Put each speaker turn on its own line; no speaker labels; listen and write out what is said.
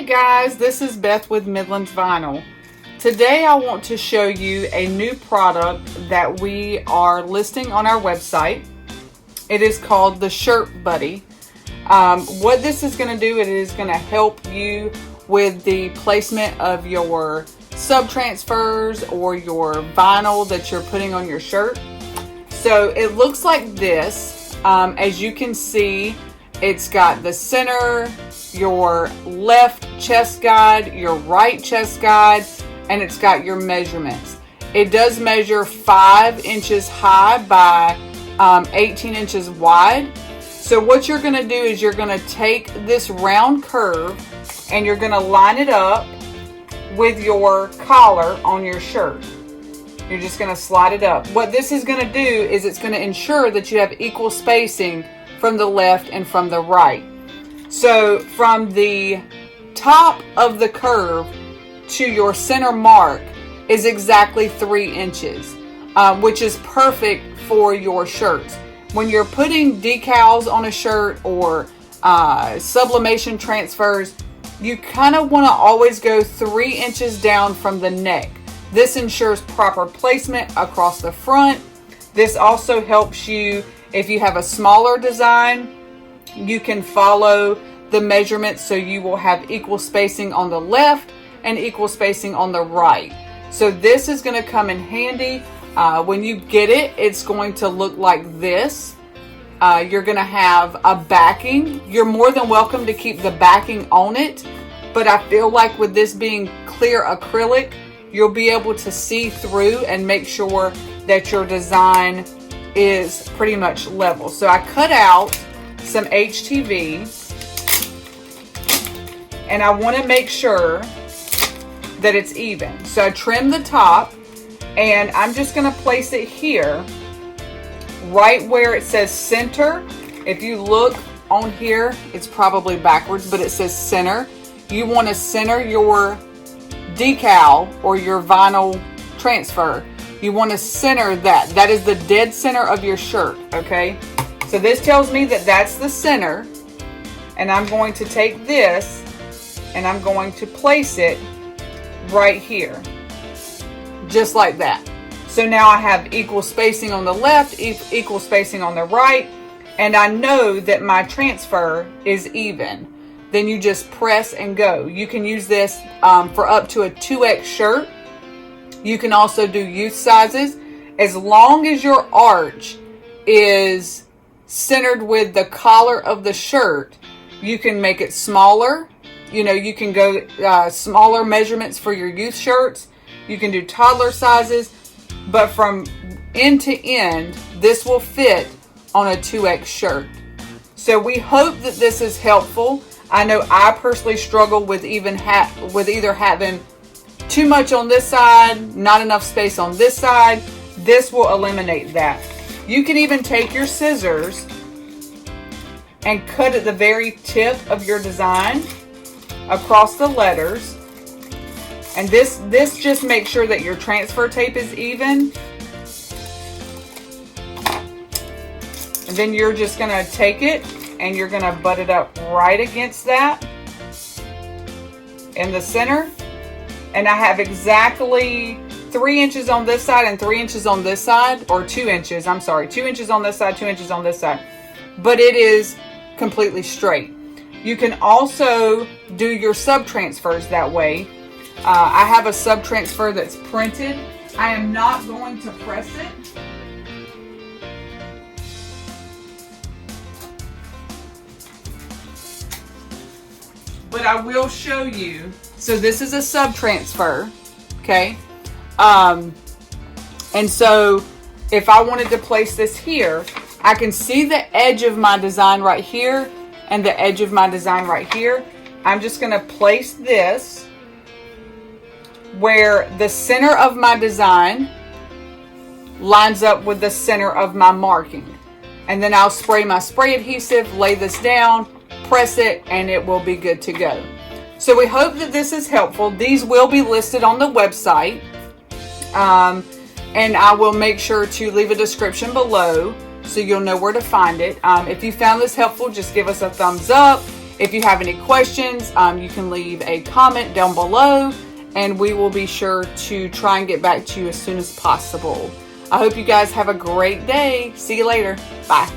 Hey guys, this is Beth with Midlands Vinyl. Today I want to show you a new product that we are listing on our website. It is called the Shirt Buddy. What this is going to do, it is going to help you with the placement of your sub-transfers or your vinyl that you're putting on your shirt. So it looks like this. As you can see, it's got the center, your left chest guide, your right chest guide, and it's got your measurements. It does measure 5 inches high by 18 inches wide. So what you're going to do is you're going to take this round curve and you're going to line it up with your collar on your shirt. You're just going to slide it up. What this is going to do is it's going to ensure that you have equal spacing from the left and from the right. So from the top of the curve to your center mark is exactly 3 inches, which is perfect for your shirts. When you're putting decals on a shirt or sublimation transfers, you kind of want to always go 3 inches down from the neck. This ensures proper placement across the front. This also helps you if you have a smaller design. You can follow the measurements so you will have equal spacing on the left and equal spacing on the right. So this is going to come in handy. When you get it, it's going to look like this. You're going to have a backing. You're more than welcome to keep the backing on it, but I feel like with this being clear acrylic, you'll be able to see through and make sure that your design is pretty much level. So I cut out some HTV and I want to make sure that it's even. So I trimmed the top and I'm just going to place it here right where it says center. If you look on here, it's probably backwards, but it says center. You want to center your decal or your vinyl transfer. You want to center that. That is the dead center of your shirt, okay? So this tells me that that's the center, and I'm going to take this and I'm going to place it right here, just like that. So now I have equal spacing on the left, equal spacing on the right, and I know that my transfer is even. Then you just press and go. You can use this for up to a 2X shirt. You can also do youth sizes. As long as your arch is centered with the collar of the shirt, you can make it smaller. You know, you can go smaller measurements for your youth shirts. You can do toddler sizes. But from end to end, this will fit on a 2X shirt. So we hope that this is helpful. I know I personally struggle with either having too much on this side, not enough space on this side. This will eliminate that. You can even take your scissors and cut at the very tip of your design across the letters. And this just makes sure that your transfer tape is even. And then you're just going to take it and you're going to butt it up right against that in the center. And I have exactly 3 inches on this side and 3 inches on this side, or 2 inches, I'm sorry, 2 inches on this side, 2 inches on this side. But it is completely straight. You can also do your sub-transfers that way. I have a sub-transfer that's printed. I am not going to press it. But I will show you. So this is a sub-transfer, okay? And so if I wanted to place this here, I can see the edge of my design right here and the edge of my design right here. I'm just going to place this where the center of my design lines up with the center of my marking. And then I'll spray my spray adhesive, lay this down, press it, and it will be good to go. So we hope that this is helpful. These will be listed on the website. And I will make sure to leave a description below so you'll know where to find it. If you found this helpful, just give us a thumbs up. If you have any questions, you can leave a comment down below, and we will be sure to try and get back to you as soon as possible. I hope you guys have a great day. See you later. Bye.